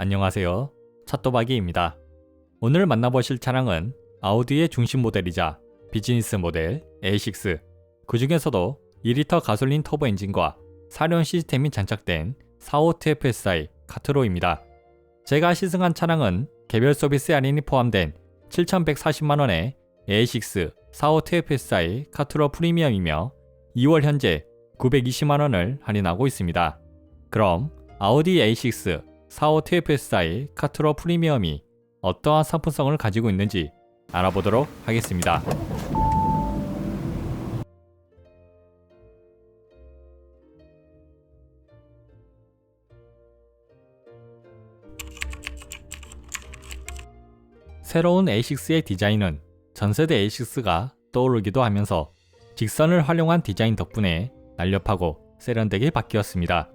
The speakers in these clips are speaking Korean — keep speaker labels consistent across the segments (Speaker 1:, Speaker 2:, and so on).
Speaker 1: 안녕하세요. 찻도박이입니다. 오늘 만나보실 차량은 아우디의 중심 모델이자 비즈니스 모델 A6, 그 중에서도 2리터 가솔린 터보 엔진과 4륜 시스템이 장착된 45TFSI 카트로입니다. 제가 시승한 차량은 개별 서비스 할인이 포함된 7,140만원의 A6 45TFSI 카트로 프리미엄이며 2월 현재 920만원을 할인하고 있습니다. 그럼 아우디 A6 45TFSI 카트로 프리미엄이 어떠한 상품성을 가지고 있는지 알아보도록 하겠습니다. 새로운 A6의 디자인은 전세대 A6가 떠오르기도 하면서 직선을 활용한 디자인 덕분에 날렵하고 세련되게 바뀌었습니다.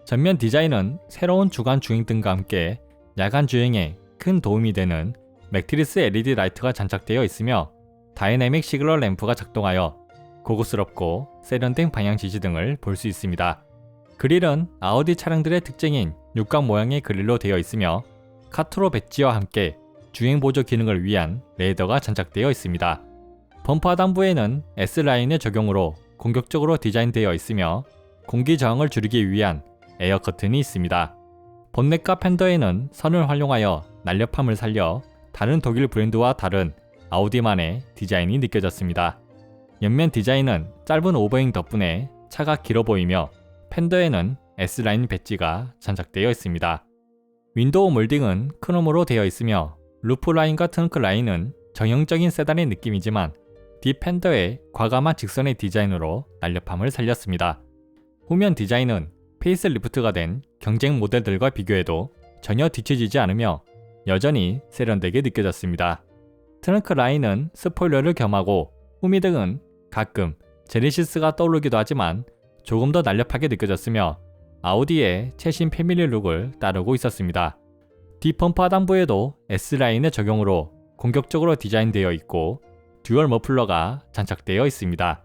Speaker 1: 전면 디자인은 새로운 주간 주행등과 함께 야간 주행에 큰 도움이 되는 맥트리스 LED 라이트가 장착되어 있으며 다이내믹 시그널 램프가 작동하여 고급스럽고 세련된 방향 지시 등을 볼 수 있습니다. 그릴은 아우디 차량들의 특징인 육각 모양의 그릴로 되어 있으며 카트로 배지와 함께 주행 보조 기능을 위한 레이더가 장착되어 있습니다. 범퍼 하단부에는 S라인의 적용으로 공격적으로 디자인되어 있으며 공기 저항을 줄이기 위한 에어 커튼이 있습니다. 본넷과 팬더에는 선을 활용하여 날렵함을 살려 다른 독일 브랜드와 다른 아우디만의 디자인이 느껴졌습니다. 옆면 디자인은 짧은 오버행 덕분에 차가 길어 보이며 팬더에는 S라인 배지가 장착되어 있습니다. 윈도우 몰딩은 크롬으로 되어 있으며 루프 라인과 트렁크 라인은 정형적인 세단의 느낌이지만 뒷팬더의 과감한 직선의 디자인으로 날렵함을 살렸습니다. 후면 디자인은 페이스리프트가 된 경쟁 모델들과 비교해도 전혀 뒤처지지 않으며 여전히 세련되게 느껴졌습니다. 트렁크 라인은 스포일러를 겸하고 후미등은 가끔 제네시스가 떠오르기도 하지만 조금 더 날렵하게 느껴졌으며 아우디의 최신 패밀리 룩을 따르고 있었습니다. 뒷범퍼 하단부에도 S라인의 적용으로 공격적으로 디자인되어 있고 듀얼 머플러가 장착되어 있습니다.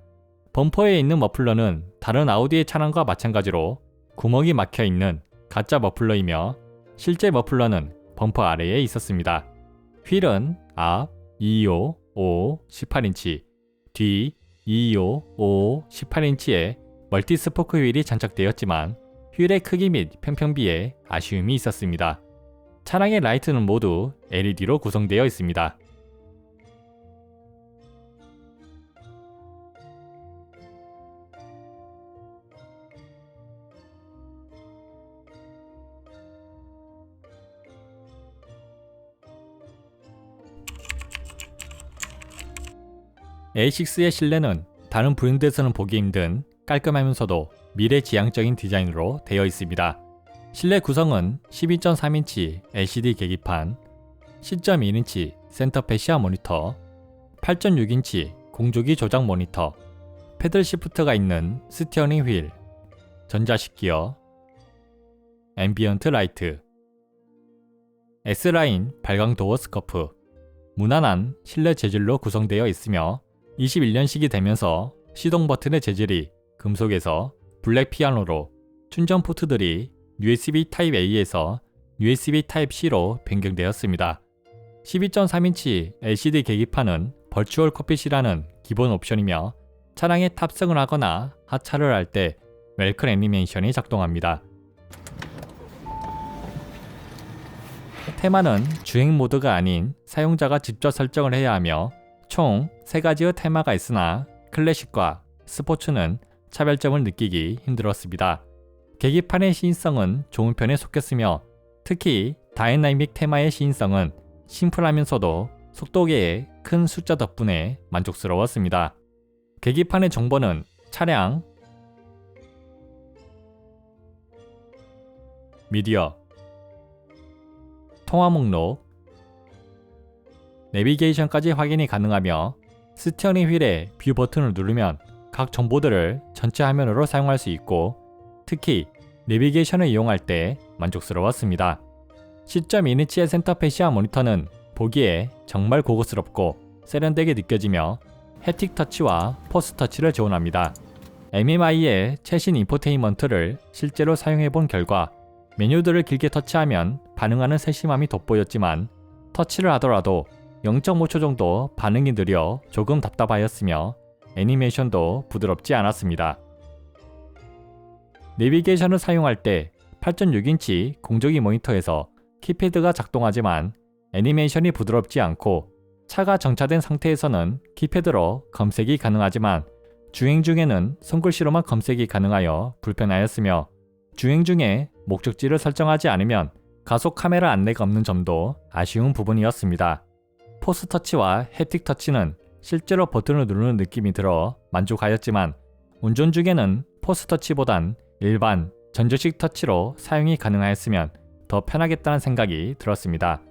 Speaker 1: 범퍼에 있는 머플러는 다른 아우디의 차량과 마찬가지로 구멍이 막혀 있는 가짜 머플러이며 실제 머플러는 범퍼 아래에 있었습니다. 휠은 앞 225, 5, 18인치, 뒤 225, 5, 18인치의 멀티 스포크 휠이 장착되었지만 휠의 크기 및 평평비에 아쉬움이 있었습니다. 차량의 라이트는 모두 LED로 구성되어 있습니다. A6의 실내는 다른 브랜드에서는 보기 힘든 깔끔하면서도 미래지향적인 디자인으로 되어 있습니다. 실내 구성은 12.3인치 LCD 계기판, 10.1인치 센터페 시야 모니터, 8.6인치 공조기 조작 모니터, 패들 시프트가 있는 스티어링 휠, 전자식 기어, 앰비언트 라이트, S라인 발광 도어 스커프, 무난한 실내 재질로 구성되어 있으며 21년식이 되면서 시동 버튼의 재질이 금속에서 블랙 피아노로 충전 포트들이 USB 타입-A에서 USB 타입-C로 변경되었습니다. 12.3인치 LCD 계기판은 버추얼 콕핏이라는 기본 옵션이며 차량에 탑승을 하거나 하차를 할 때 웰컴 애니메이션이 작동합니다. 테마는 주행 모드가 아닌 사용자가 직접 설정을 해야 하며 총 3가지의 테마가 있으나 클래식과 스포츠는 차별점을 느끼기 힘들었습니다. 계기판의 시인성은 좋은 편에 속했으며 특히 다이나믹 테마의 시인성은 심플하면서도 속도계의 큰 숫자 덕분에 만족스러웠습니다. 계기판의 정보는 차량, 미디어, 통화 목록, 내비게이션까지 확인이 가능하며 스티어링 휠의 뷰 버튼을 누르면 각 정보들을 전체 화면으로 사용할 수 있고 특히 내비게이션을 이용할 때 만족스러웠습니다. 10.2인치의 센터페 시야 모니터는 보기에 정말 고급스럽고 세련되게 느껴지며 햅틱 터치와 포스 터치를 지원합니다. MMI의 최신 인포테인먼트를 실제로 사용해본 결과 메뉴들을 길게 터치하면 반응하는 세심함이 돋보였지만 터치를 하더라도 0.5초 정도 반응이 느려 조금 답답하였으며 애니메이션도 부드럽지 않았습니다. 내비게이션을 사용할 때 8.6인치 공조기 모니터에서 키패드가 작동하지만 애니메이션이 부드럽지 않고 차가 정차된 상태에서는 키패드로 검색이 가능하지만 주행 중에는 손글씨로만 검색이 가능하여 불편하였으며 주행 중에 목적지를 설정하지 않으면 가속 카메라 안내가 없는 점도 아쉬운 부분이었습니다. 포스 터치와 햅틱 터치는 실제로 버튼을 누르는 느낌이 들어 만족하였지만 운전 중에는 포스 터치보단 일반 전조식 터치로 사용이 가능하였으면 더 편하겠다는 생각이 들었습니다.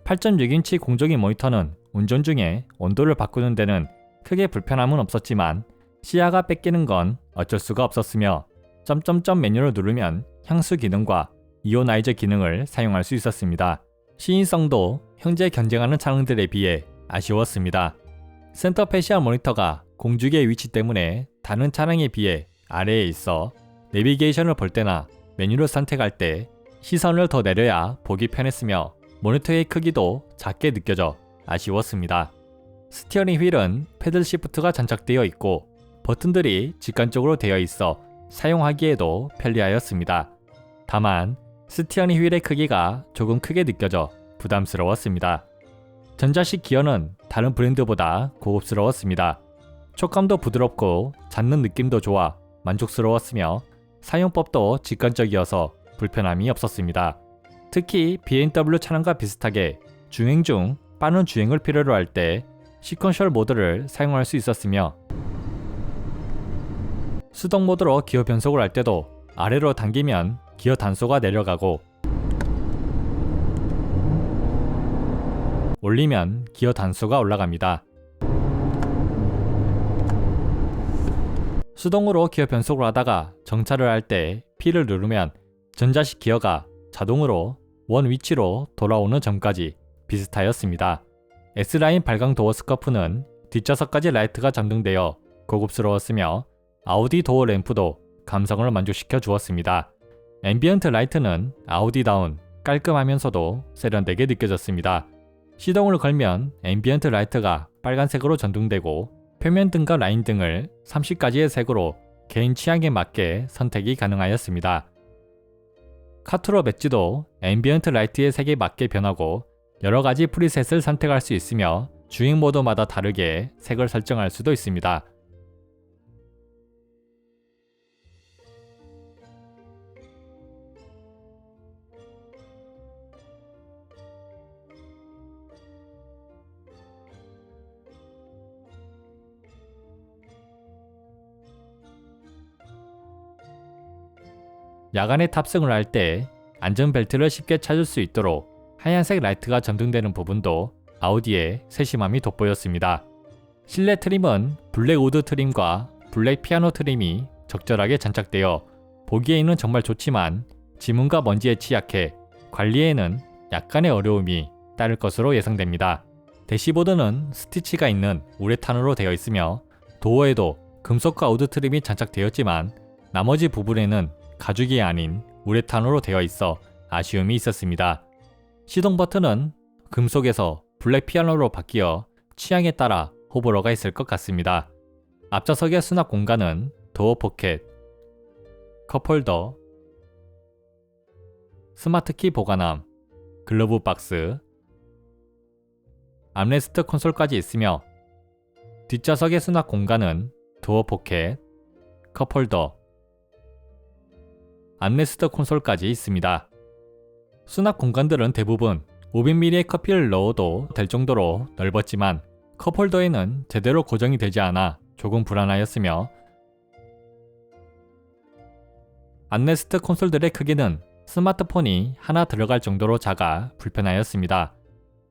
Speaker 1: 8.6인치 공조기 모니터는 운전 중에 온도를 바꾸는 데는 크게 불편함은 없었지만 시야가 뺏기는 건 어쩔 수가 없었으며 점점점 메뉴를 누르면 향수 기능과 이오나이저 기능을 사용할 수 있었습니다. 시인성도 현재 경쟁하는 차량들에 비해 아쉬웠습니다. 센터 패시아 모니터가 공주기의 위치 때문에 다른 차량에 비해 아래에 있어 내비게이션을 볼 때나 메뉴를 선택할 때 시선을 더 내려야 보기 편했으며 모니터의 크기도 작게 느껴져 아쉬웠습니다. 스티어링 휠은 패들 시프트가 장착되어 있고 버튼들이 직관적으로 되어 있어 사용하기에도 편리하였습니다. 다만 스티어링 휠의 크기가 조금 크게 느껴져 부담스러웠습니다. 전자식 기어는 다른 브랜드보다 고급스러웠습니다. 촉감도 부드럽고 잡는 느낌도 좋아 만족스러웠으며 사용법도 직관적이어서 불편함이 없었습니다. 특히 BMW 차량과 비슷하게 주행 중 빠른 주행을 필요로 할 때 시퀀셜 모드를 사용할 수 있었으며 수동 모드로 기어 변속을 할 때도 아래로 당기면 기어 단소가 내려가고 올리면 기어 단소가 올라갑니다. 수동으로 기어 변속을 하다가 정차를 할 때 P를 누르면 전자식 기어가 자동으로 원 위치로 돌아오는 점까지 비슷하였습니다. S라인 발광 도어 스커프는 뒷좌석까지 라이트가 전등되어 고급스러웠으며 아우디 도어 램프도 감성을 만족시켜 주었습니다. 앰비언트 라이트는 아우디다운 깔끔하면서도 세련되게 느껴졌습니다. 시동을 걸면 앰비언트 라이트가 빨간색으로 전등되고 표면 등과 라인 등을 30가지의 색으로 개인 취향에 맞게 선택이 가능하였습니다. 카투로 배지도 앰비언트 라이트의 색에 맞게 변하고 여러가지 프리셋을 선택할 수 있으며 주행 모드마다 다르게 색을 설정할 수도 있습니다. 야간에 탑승을 할 때 안전벨트를 쉽게 찾을 수 있도록 하얀색 라이트가 전등되는 부분도 아우디의 세심함이 돋보였습니다. 실내 트림은 블랙 우드 트림과 블랙 피아노 트림이 적절하게 장착되어 보기에는 정말 좋지만 지문과 먼지에 취약해 관리에는 약간의 어려움이 따를 것으로 예상됩니다. 대시보드는 스티치가 있는 우레탄으로 되어 있으며 도어에도 금속과 우드 트림이 장착되었지만 나머지 부분에는 가죽이 아닌 우레탄으로 되어 있어 아쉬움이 있었습니다. 시동 버튼은 금속에서 블랙 피아노로 바뀌어 취향에 따라 호불호가 있을 것 같습니다. 앞좌석의 수납 공간은 도어 포켓, 컵홀더, 스마트키 보관함, 글러브 박스, 암레스트 콘솔까지 있으며 뒷좌석의 수납 공간은 도어 포켓, 컵홀더, 암레스트 콘솔까지 있습니다. 수납 공간들은 대부분 500ml의 커피를 넣어도 될 정도로 넓었지만 컵홀더에는 제대로 고정이 되지 않아 조금 불안하였으며 암레스트 콘솔들의 크기는 스마트폰이 하나 들어갈 정도로 작아 불편하였습니다.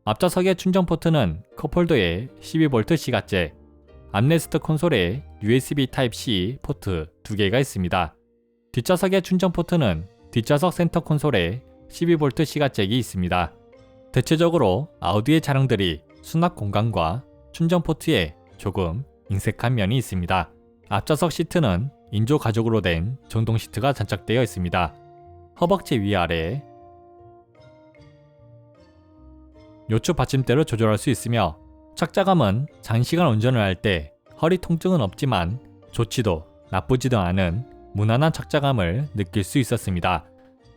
Speaker 1: 앞좌석의 충전 포트는 컵홀더에 12V C가째, 암레스트 콘솔에 USB Type-C 포트 2개가 있습니다. 뒷좌석의 충전 포트는 뒷좌석 센터 콘솔에 12V C가잭이 있습니다. 대체적으로 아우디의 차량들이 수납 공간과 충전 포트에 조금 인색한 면이 있습니다. 앞좌석 시트는 인조 가죽으로 된 전동 시트가 장착되어 있습니다. 허벅지 위아래, 요추 받침대로 조절할 수 있으며 착자감은 장시간 운전을 할 때 허리 통증은 없지만 좋지도 나쁘지도 않은 무난한 착자감을 느낄 수 있었습니다.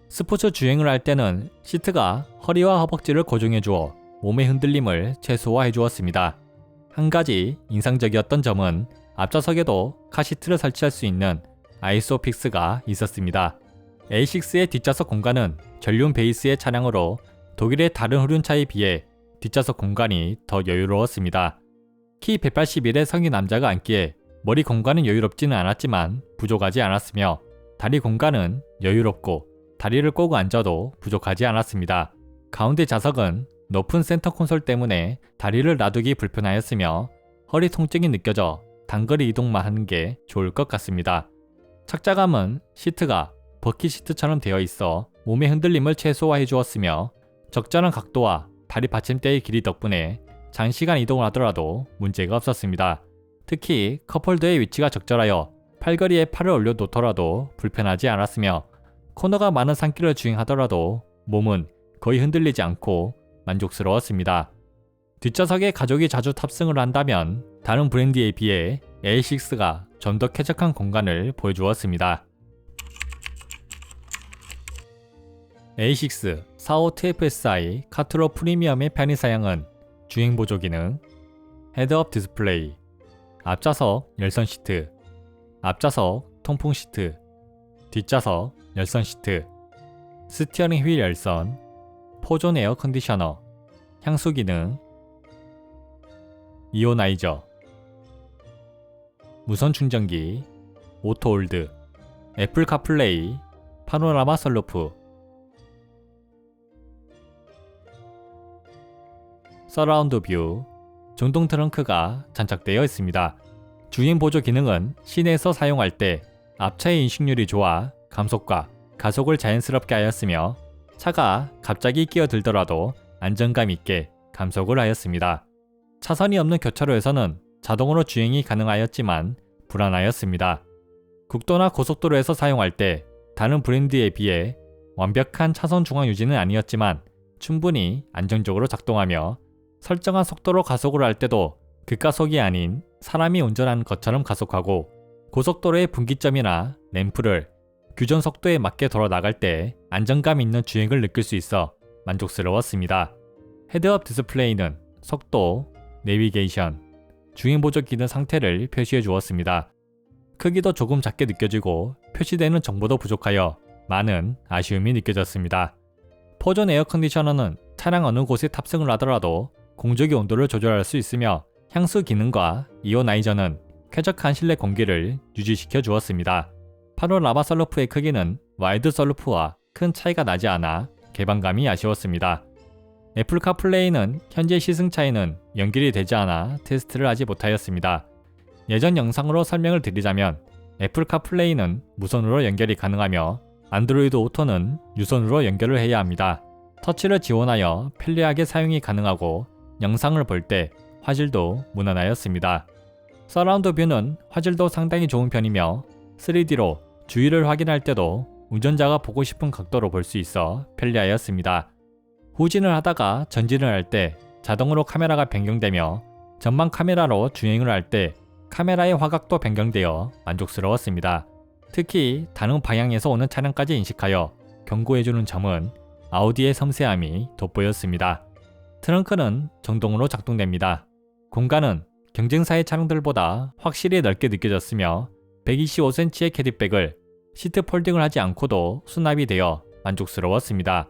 Speaker 1: 스포츠 주행을 할 때는 시트가 허리와 허벅지를 고정해 주어 몸의 흔들림을 최소화해 주었습니다. 한 가지 인상적이었던 점은 앞좌석에도 카시트를 설치할 수 있는 아이소픽스가 있었습니다. A6의 뒷좌석 공간은 전륜 베이스의 차량으로 독일의 다른 후륜차에 비해 뒷좌석 공간이 더 여유로웠습니다. 키 181의 성인 남자가 앉기에 머리 공간은 여유롭지는 않았지만 부족하지 않았으며 다리 공간은 여유롭고 다리를 꼬고 앉아도 부족하지 않았습니다. 가운데 좌석은 높은 센터 콘솔 때문에 다리를 놔두기 불편하였으며 허리 통증이 느껴져 단거리 이동만 하는 게 좋을 것 같습니다. 착자감은 시트가 버킷 시트처럼 되어 있어 몸의 흔들림을 최소화해 주었으며 적절한 각도와 다리 받침대의 길이 덕분에 장시간 이동을 하더라도 문제가 없었습니다. 특히 컵홀더의 위치가 적절하여 팔걸이에 팔을 올려놓더라도 불편하지 않았으며 코너가 많은 산길을 주행하더라도 몸은 거의 흔들리지 않고 만족스러웠습니다. 뒷좌석에 가족이 자주 탑승을 한다면 다른 브랜드에 비해 A6가 좀 더 쾌적한 공간을 보여주었습니다. A6 45TFSI 카트로 프리미엄의 편의 사양은 주행 보조 기능, 헤드업 디스플레이, 앞좌석 열선 시트, 앞좌석 통풍 시트, 뒷좌석 열선 시트, 스티어링 휠 열선, 포존 에어 컨디셔너, 향수 기능, 이오나이저, 무선 충전기, 오토 홀드, 애플 카플레이, 파노라마 선루프, 서라운드 뷰, 전동 트렁크가 장착되어 있습니다. 주행 보조 기능은 시내에서 사용할 때 앞차의 인식률이 좋아 감속과 가속을 자연스럽게 하였으며 차가 갑자기 끼어들더라도 안정감 있게 감속을 하였습니다. 차선이 없는 교차로에서는 자동으로 주행이 가능하였지만 불안하였습니다. 국도나 고속도로에서 사용할 때 다른 브랜드에 비해 완벽한 차선 중앙 유지는 아니었지만 충분히 안정적으로 작동하며 설정한 속도로 가속을 할 때도 급가속이 아닌 사람이 운전하는 것처럼 가속하고 고속도로의 분기점이나 램프를 규정 속도에 맞게 돌아 나갈 때 안정감 있는 주행을 느낄 수 있어 만족스러웠습니다. 헤드업 디스플레이는 속도, 내비게이션, 주행 보조 기능 상태를 표시해 주었습니다. 크기도 조금 작게 느껴지고 표시되는 정보도 부족하여 많은 아쉬움이 느껴졌습니다. 포존 에어 컨디셔너는 차량 어느 곳에 탑승을 하더라도 공조기 온도를 조절할 수 있으며 향수 기능과 이오나이저는 쾌적한 실내 공기를 유지시켜 주었습니다. 파노라마 선루프의 크기는 와이드 선루프와 큰 차이가 나지 않아 개방감이 아쉬웠습니다. 애플 카플레이는 현재 시승차에는 연결이 되지 않아 테스트를 하지 못하였습니다. 예전 영상으로 설명을 드리자면 애플 카플레이는 무선으로 연결이 가능하며 안드로이드 오토는 유선으로 연결을 해야 합니다. 터치를 지원하여 편리하게 사용이 가능하고 영상을 볼 때 화질도 무난하였습니다. 서라운드 뷰는 화질도 상당히 좋은 편이며 3D로 주위를 확인할 때도 운전자가 보고 싶은 각도로 볼 수 있어 편리하였습니다. 후진을 하다가 전진을 할 때 자동으로 카메라가 변경되며 전방 카메라로 주행을 할 때 카메라의 화각도 변경되어 만족스러웠습니다. 특히 다른 방향에서 오는 차량까지 인식하여 경고해주는 점은 아우디의 섬세함이 돋보였습니다. 트렁크는 정동으로 작동됩니다. 공간은 경쟁사의 차량들보다 확실히 넓게 느껴졌으며 125cm의 캐디백을 시트 폴딩을 하지 않고도 수납이 되어 만족스러웠습니다.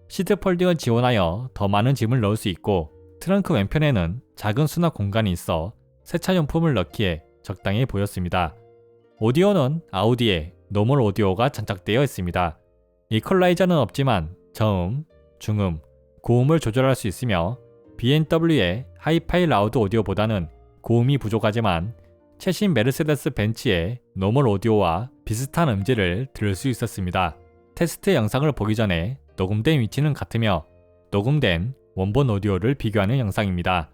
Speaker 1: 시트 폴딩을 지원하여 더 많은 짐을 넣을 수 있고 트렁크 왼편에는 작은 수납 공간이 있어 세차용품을 넣기에 적당해 보였습니다. 오디오는 아우디에 노멀 오디오가 장착되어 있습니다. 이퀄라이저는 없지만 저음, 중음, 고음을 조절할 수 있으며 BMW의 하이파이 라우드 오디오보다는 고음이 부족하지만 최신 메르세데스 벤츠의 노멀 오디오와 비슷한 음질을 들을 수 있었습니다. 테스트 영상을 보기 전에 녹음된 위치는 같으며 녹음된 원본 오디오를 비교하는 영상입니다.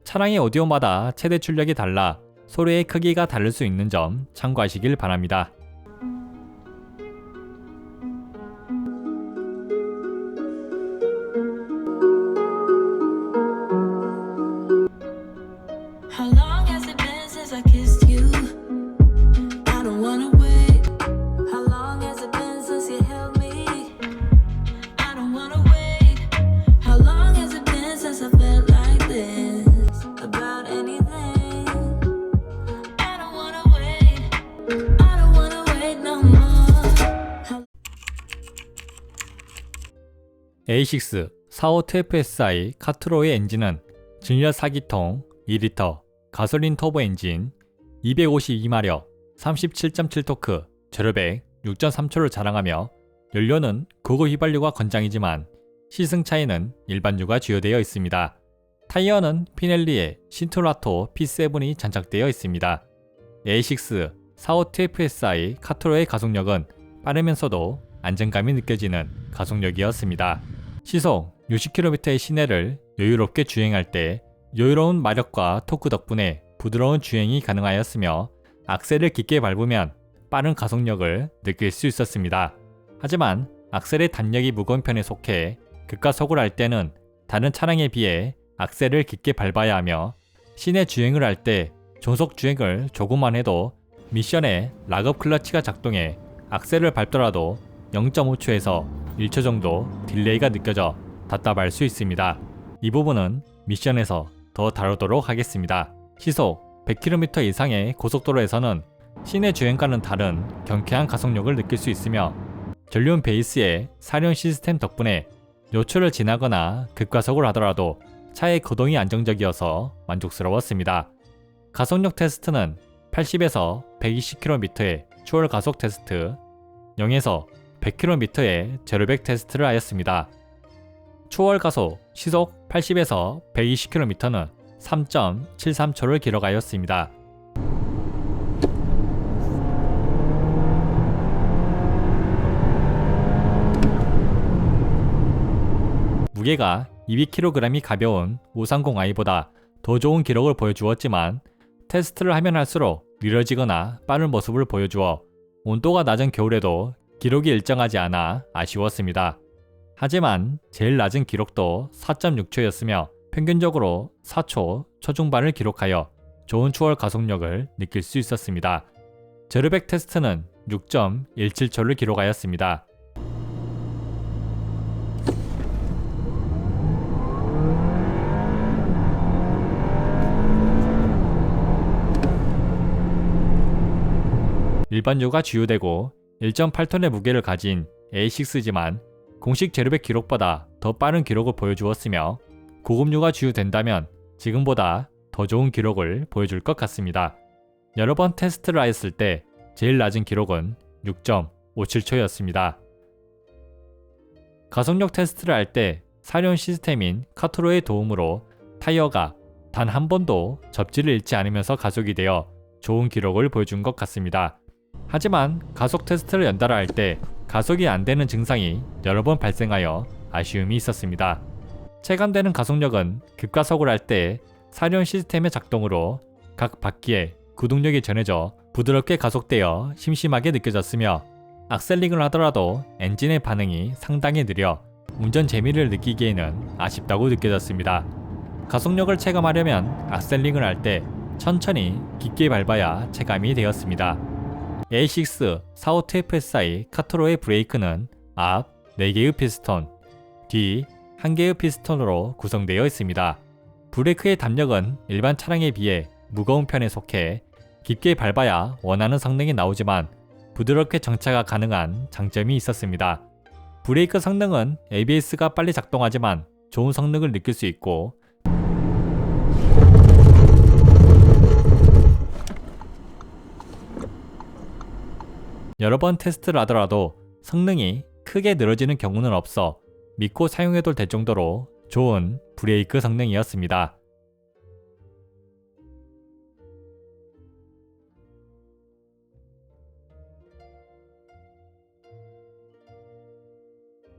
Speaker 1: 차량의 오디오마다 최대 출력이 달라 소리의 크기가 다를 수 있는 점 참고하시길 바랍니다. A6 45TFSI 카트로의 엔진은 직렬 4기통 2리터 가솔린 터보 엔진 252마력 37.7토크 제로백 6.3초를 자랑하며 연료는 고급 휘발유가 권장이지만 시승 차에는 일반유가 주요되어 있습니다. 타이어는 피넬리의 신트라토 P7이 장착되어 있습니다. A6 45TFSI 카트로의 가속력은 빠르면서도 안정감이 느껴지는 가속력이었습니다. 시속 60km의 시내를 여유롭게 주행할 때 여유로운 마력과 토크 덕분에 부드러운 주행이 가능하였으며 악셀을 깊게 밟으면 빠른 가속력을 느낄 수 있었습니다. 하지만 악셀의 단력이 무거운 편에 속해 급가속을 할 때는 다른 차량에 비해 악셀을 깊게 밟아야 하며 시내 주행을 할 때 정속 주행을 조금만 해도 미션에 락업 클러치가 작동해 악셀을 밟더라도 0.5초에서 1초 정도 딜레이가 느껴져 답답할 수 있습니다. 이 부분은 미션에서 더 다루도록 하겠습니다. 시속 100km 이상의 고속도로에서는 시내 주행과는 다른 경쾌한 가속력을 느낄 수 있으며 전륜 베이스의 사륜 시스템 덕분에 요철을 지나거나 급가속을 하더라도 차의 거동이 안정적이어서 만족스러웠습니다. 가속력 테스트는 80에서 120km의 초월 가속 테스트, 0에서 100km의 제로백 테스트를 하였습니다. 초월 가속 시속 80에서 120km는 3.73초를 기록하였습니다. 무게가 200kg이 가벼운 530i보다 더 좋은 기록을 보여주었지만 테스트를 하면 할수록 느려지거나 빠른 모습을 보여주어 온도가 낮은 겨울에도 기록이 일정하지 않아 아쉬웠습니다. 하지만 제일 낮은 기록도 4.6초였으며 평균적으로 4초 초중반을 기록하여 좋은 추월 가속력을 느낄 수 있었습니다. 제로백 테스트는 6.17초를 기록하였습니다. 일반유가 주요되고 1.8톤의 무게를 가진 A6지만 공식 제로백 기록보다 더 빠른 기록을 보여주었으며 고급유가 주요된다면 지금보다 더 좋은 기록을 보여줄 것 같습니다. 여러 번 테스트를 하였을 때 제일 낮은 기록은 6.57초였습니다. 가속력 테스트를 할 때 사륜 시스템인 카트로의 도움으로 타이어가 단 한 번도 접지를 잃지 않으면서 가속이 되어 좋은 기록을 보여준 것 같습니다. 하지만 가속 테스트를 연달아 할 때 가속이 안 되는 증상이 여러 번 발생하여 아쉬움이 있었습니다. 체감되는 가속력은 급가속을 할 때 사륜 시스템의 작동으로 각 바퀴에 구동력이 전해져 부드럽게 가속되어 심심하게 느껴졌으며 악셀링을 하더라도 엔진의 반응이 상당히 느려 운전 재미를 느끼기에는 아쉽다고 느껴졌습니다. 가속력을 체감하려면 악셀링을 할 때 천천히 깊게 밟아야 체감이 되었습니다. A6 45TFSI 카트로의 브레이크는 앞 4개의 피스톤, 뒤 1개의 피스톤으로 구성되어 있습니다. 브레이크의 담력은 일반 차량에 비해 무거운 편에 속해 깊게 밟아야 원하는 성능이 나오지만 부드럽게 정차가 가능한 장점이 있었습니다. 브레이크 성능은 ABS가 빨리 작동하지만 좋은 성능을 느낄 수 있고 여러 번 테스트를 하더라도 성능이 크게 늘어지는 경우는 없어 믿고 사용해도 될 정도로 좋은 브레이크 성능이었습니다.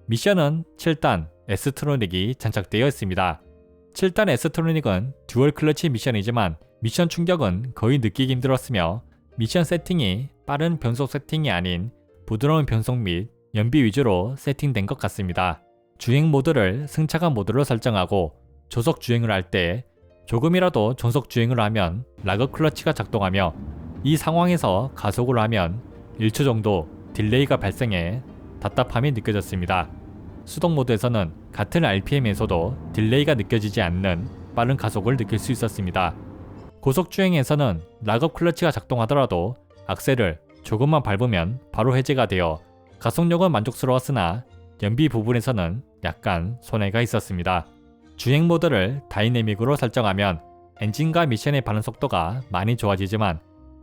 Speaker 1: 미션은 7단 S트로닉이 장착되어 있습니다. 7단 S트로닉은 듀얼 클러치 미션이지만 미션 충격은 거의 느끼기 힘들었으며 미션 세팅이 빠른 변속 세팅이 아닌 부드러운 변속 및 연비 위주로 세팅된 것 같습니다. 주행 모드를 승차감 모드로 설정하고 조속 주행을 할 때 조금이라도 전속 주행을 하면 락업 클러치가 작동하며 이 상황에서 가속을 하면 1초 정도 딜레이가 발생해 답답함이 느껴졌습니다. 수동 모드에서는 같은 RPM에서도 딜레이가 느껴지지 않는 빠른 가속을 느낄 수 있었습니다. 고속 주행에서는 락업 클러치가 작동하더라도 악셀을 조금만 밟으면 바로 해제가 되어 가속력은 만족스러웠으나 연비 부분에서는 약간 손해가 있었습니다. 주행 모드를 다이내믹으로 설정하면 엔진과 미션의 반응 속도가 많이 좋아지지만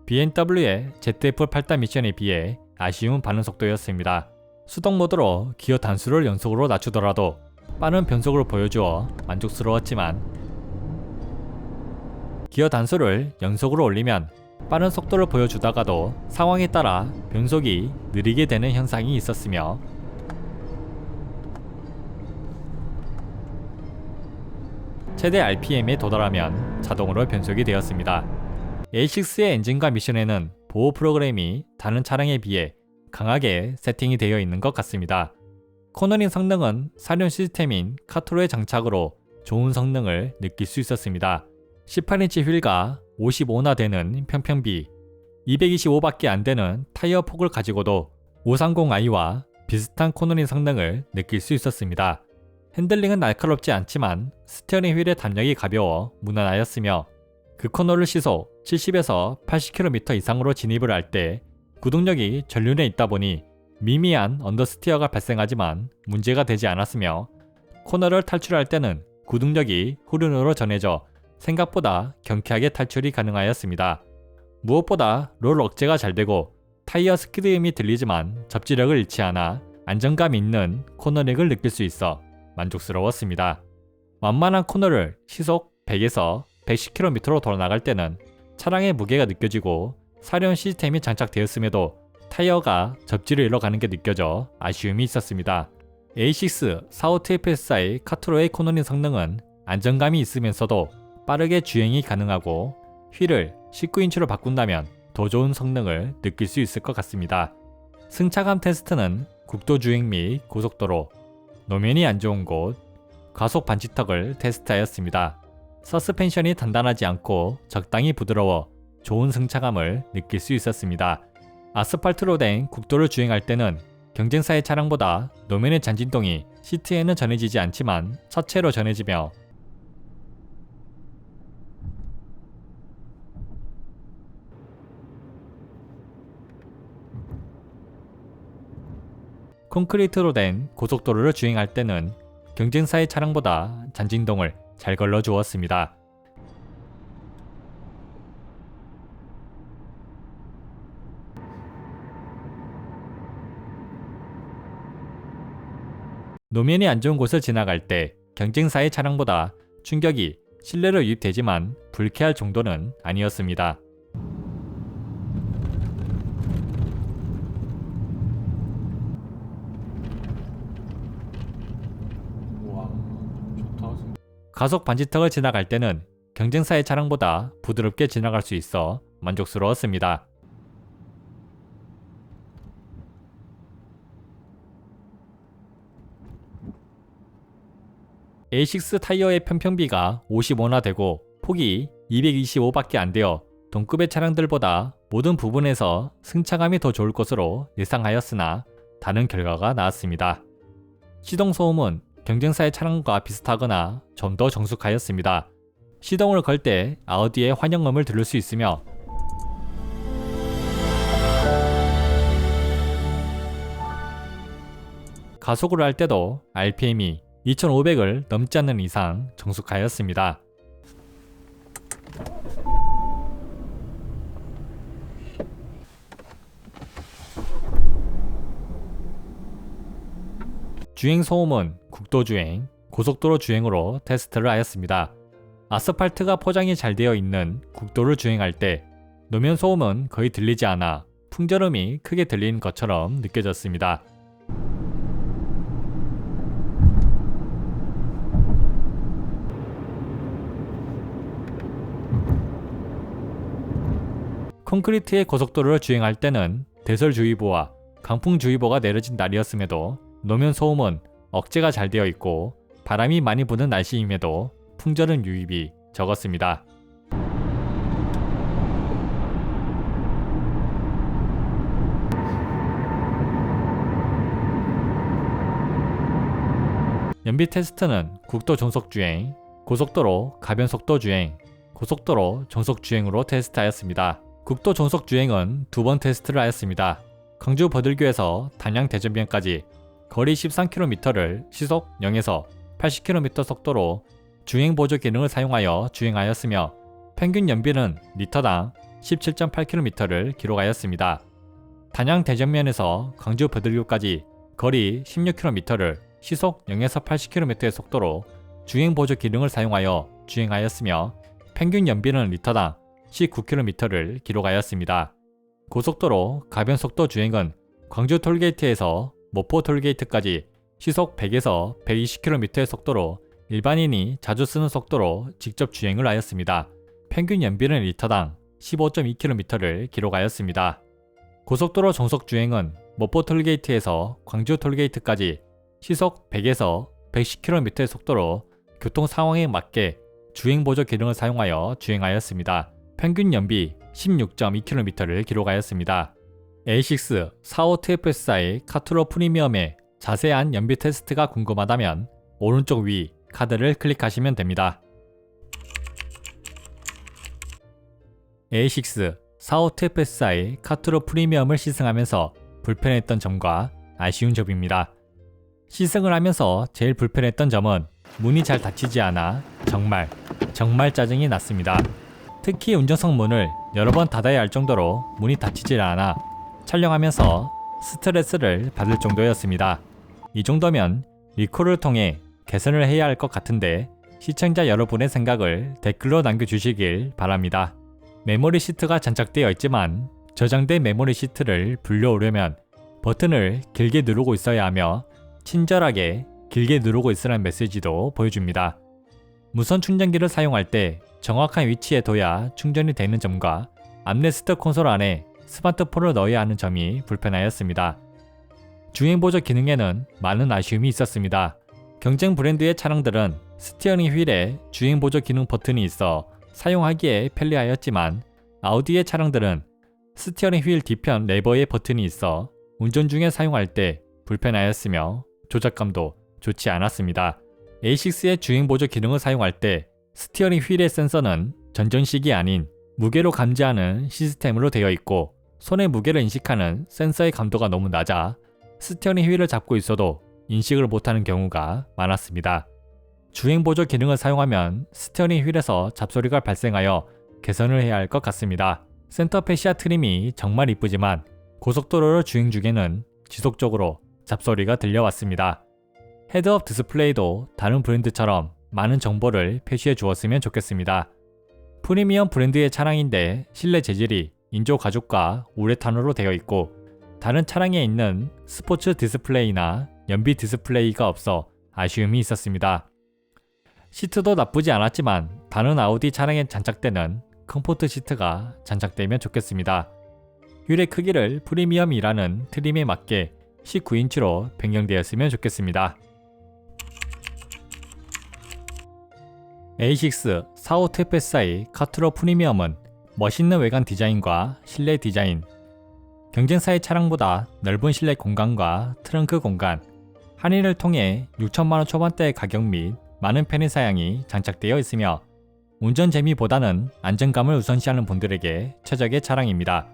Speaker 1: BMW의 ZF-8단 미션에 비해 아쉬운 반응 속도였습니다. 수동 모드로 기어 단수를 연속으로 낮추더라도 빠른 변속을 보여주어 만족스러웠지만 기어 단수를 연속으로 올리면 빠른 속도를 보여주다가도 상황에 따라 변속이 느리게 되는 현상이 있었으며 최대 RPM에 도달하면 자동으로 변속이 되었습니다. A6의 엔진과 미션에는 보호 프로그램이 다른 차량에 비해 강하게 세팅이 되어 있는 것 같습니다. 코너링 성능은 사륜 시스템인 카토로의 장착으로 좋은 성능을 느낄 수 있었습니다. 18인치 휠과 55나 되는 평평비, 225밖에 안 되는 타이어 폭을 가지고도 530i와 비슷한 코너링 성능을 느낄 수 있었습니다. 핸들링은 날카롭지 않지만 스티어링 휠의 담력이 가벼워 무난하였으며 그 코너를 시속 70에서 80km 이상으로 진입을 할 때 구동력이 전륜에 있다 보니 미미한 언더스티어가 발생하지만 문제가 되지 않았으며 코너를 탈출할 때는 구동력이 후륜으로 전해져 생각보다 경쾌하게 탈출이 가능하였습니다. 무엇보다 롤 억제가 잘 되고 타이어 스키드음이 들리지만 접지력을 잃지 않아 안정감 있는 코너링을 느낄 수 있어 만족스러웠습니다. 완만한 코너를 시속 100에서 110km로 돌아나갈 때는 차량의 무게가 느껴지고 사륜 시스템이 장착되었음에도 타이어가 접지를 잃어가는 게 느껴져 아쉬움이 있었습니다. A6 45TFSI 카트로의 코너링 성능은 안정감이 있으면서도 빠르게 주행이 가능하고 휠을 19인치로 바꾼다면 더 좋은 성능을 느낄 수 있을 것 같습니다. 승차감 테스트는 국도 주행 및 고속도로, 노면이 안 좋은 곳, 가속 반지턱을 테스트하였습니다. 서스펜션이 단단하지 않고 적당히 부드러워 좋은 승차감을 느낄 수 있었습니다. 아스팔트로 된 국도를 주행할 때는 경쟁사의 차량보다 노면의 잔진동이 시트에는 전해지지 않지만 차체로 전해지며 콘크리트로 된 고속도로를 주행할 때는 경쟁사의 차량보다 잔진동을 잘 걸러 주었습니다. 노면이 안 좋은 곳을 지나갈 때 경쟁사의 차량보다 충격이 실내로 유입되지만 불쾌할 정도는 아니었습니다. 가속 반지턱을 지나갈 때는 경쟁사의 차량보다 부드럽게 지나갈 수 있어 만족스러웠습니다. A6 타이어의 평평비가 55나 되고 폭이 225밖에 안 되어 동급의 차량들보다 모든 부분에서 승차감이 더 좋을 것으로 예상하였으나 다른 결과가 나왔습니다. 시동 소음은 경쟁사의 차량과 비슷하거나 좀 더 정숙하였습니다. 시동을 걸 때 아우디의 환영음을 들을 수 있으며 가속을 할 때도 RPM이 2500을 넘지 않는 이상 정숙하였습니다. 주행 소음은 국도 주행, 고속도로 주행으로 테스트를 하였습니다. 아스팔트가 포장이 잘 되어 있는 국도를 주행할 때 노면 소음은 거의 들리지 않아 풍절음이 크게 들리는 것처럼 느껴졌습니다. 콘크리트의 고속도로를 주행할 때는 대설주의보와 강풍주의보가 내려진 날이었음에도 노면 소음은 억제가 잘 되어 있고 바람이 많이 부는 날씨임에도 풍절음 유입이 적었습니다. 연비 테스트는 국도 정속주행, 고속도로 가변속도 주행, 고속도로 정속주행으로 테스트하였습니다. 국도 정속주행은 2번 테스트를 하였습니다. 광주 버들교에서 단양 대전변까지 거리 13km를 시속 0에서 80km 속도로 주행 보조 기능을 사용하여 주행하였으며 평균 연비는 리터당 17.8km를 기록하였습니다. 단양 대전면에서 광주 버들교까지 거리 16km를 시속 0에서 80km의 속도로 주행 보조 기능을 사용하여 주행하였으며 평균 연비는 리터당 19km를 기록하였습니다. 고속도로 가변속도 주행은 광주 톨게이트에서 목포 톨게이트까지 시속 100에서 120km의 속도로 일반인이 자주 쓰는 속도로 직접 주행을 하였습니다. 평균 연비는 리터당 15.2km를 기록하였습니다. 고속도로 정속 주행은 목포 톨게이트에서 광주 톨게이트까지 시속 100에서 110km의 속도로 교통 상황에 맞게 주행 보조 기능을 사용하여 주행하였습니다. 평균 연비 16.2km를 기록하였습니다. A6 45TFSI 카트로 프리미엄의 자세한 연비 테스트가 궁금하다면 오른쪽 위 카드를 클릭하시면 됩니다. A6 45TFSI 카트로 프리미엄을 시승하면서 불편했던 점과 아쉬운 점입니다. 시승을 하면서 제일 불편했던 점은 문이 잘 닫히지 않아 정말 짜증이 났습니다. 특히 운전석 문을 여러 번 닫아야 할 정도로 문이 닫히질 않아 촬영하면서 스트레스를 받을 정도였습니다. 이 정도면 리콜을 통해 개선을 해야 할 것 같은데 시청자 여러분의 생각을 댓글로 남겨주시길 바랍니다. 메모리 시트가 장착되어 있지만 저장된 메모리 시트를 불려오려면 버튼을 길게 누르고 있어야 하며 친절하게 길게 누르고 있으라는 메시지도 보여줍니다. 무선 충전기를 사용할 때 정확한 위치에 둬야 충전이 되는 점과 암레스트 콘솔 안에 스마트폰을 넣어야 하는 점이 불편하였습니다. 주행보조 기능에는 많은 아쉬움이 있었습니다. 경쟁 브랜드의 차량들은 스티어링 휠에 주행보조 기능 버튼이 있어 사용하기에 편리하였지만 아우디의 차량들은 스티어링 휠 뒤편 레버에 버튼이 있어 운전 중에 사용할 때 불편하였으며 조작감도 좋지 않았습니다. A6의 주행보조 기능을 사용할 때 스티어링 휠의 센서는 전전식이 아닌 무게로 감지하는 시스템으로 되어 있고 손의 무게를 인식하는 센서의 감도가 너무 낮아 스티어링 휠을 잡고 있어도 인식을 못하는 경우가 많았습니다. 주행보조 기능을 사용하면 스티어링 휠에서 잡소리가 발생하여 개선을 해야 할 것 같습니다. 센터 패시아 트림이 정말 이쁘지만 고속도로를 주행 중에는 지속적으로 잡소리가 들려왔습니다. 헤드업 디스플레이도 다른 브랜드처럼 많은 정보를 표시해 주었으면 좋겠습니다. 프리미엄 브랜드의 차량인데 실내 재질이 인조 가죽과 우레탄으로 되어 있고 다른 차량에 있는 스포츠 디스플레이나 연비 디스플레이가 없어 아쉬움이 있었습니다. 시트도 나쁘지 않았지만 다른 아우디 차량에 장착되는 컴포트 시트가 장착되면 좋겠습니다. 휠의 크기를 프리미엄이라는 트림에 맞게 19인치로 변경되었으면 좋겠습니다. A6 45TFSI 카트로 프리미엄은 멋있는 외관 디자인과 실내 디자인, 경쟁사의 차량보다 넓은 실내 공간과 트렁크 공간, 할인을 통해 6천만원 초반대의 가격 및 많은 편의사양이 장착되어 있으며 운전 재미보다는 안정감을 우선시하는 분들에게 최적의 차량입니다.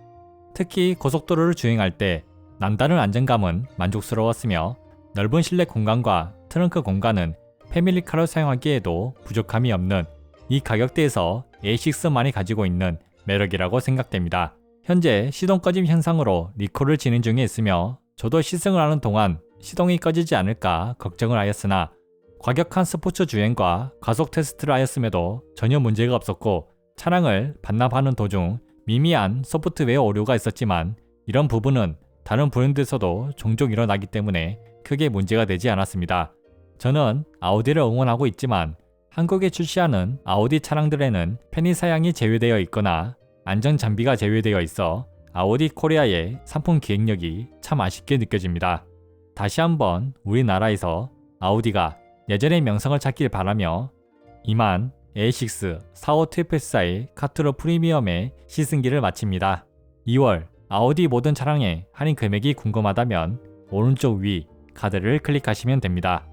Speaker 1: 특히 고속도로를 주행할 때 남다른 안정감은 만족스러웠으며 넓은 실내 공간과 트렁크 공간은 패밀리카로 사용하기에도 부족함이 없는 이 가격대에서 A6만이 가지고 있는 매력이라고 생각됩니다. 현재 시동 꺼짐 현상으로 리콜을 진행 중에 있으며 저도 시승을 하는 동안 시동이 꺼지지 않을까 걱정을 하였으나 과격한 스포츠 주행과 가속 테스트를 하였음에도 전혀 문제가 없었고 차량을 반납하는 도중 미미한 소프트웨어 오류가 있었지만 이런 부분은 다른 브랜드에서도 종종 일어나기 때문에 크게 문제가 되지 않았습니다. 저는 아우디를 응원하고 있지만 한국에 출시하는 아우디 차량들에는 편의사양이 제외되어 있거나 안전장비가 제외되어 있어 아우디 코리아의 상품 기획력이 참 아쉽게 느껴집니다. 다시 한번 우리나라에서 아우디가 예전의 명성을 찾길 바라며 이만 A6 45TFSI 카트로 프리미엄의 시승기를 마칩니다. 2월 아우디 모든 차량의 할인 금액이 궁금하다면 오른쪽 위 카드를 클릭하시면 됩니다.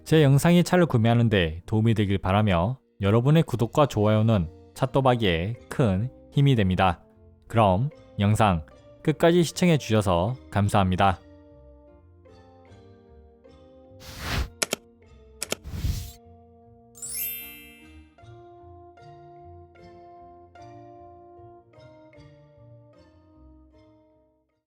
Speaker 1: 제 영상이 차를 구매하는데 도움이 되길 바라며 여러분의 구독과 좋아요는 차또박이에 큰 힘이 됩니다. 그럼 영상 끝까지 시청해 주셔서 감사합니다.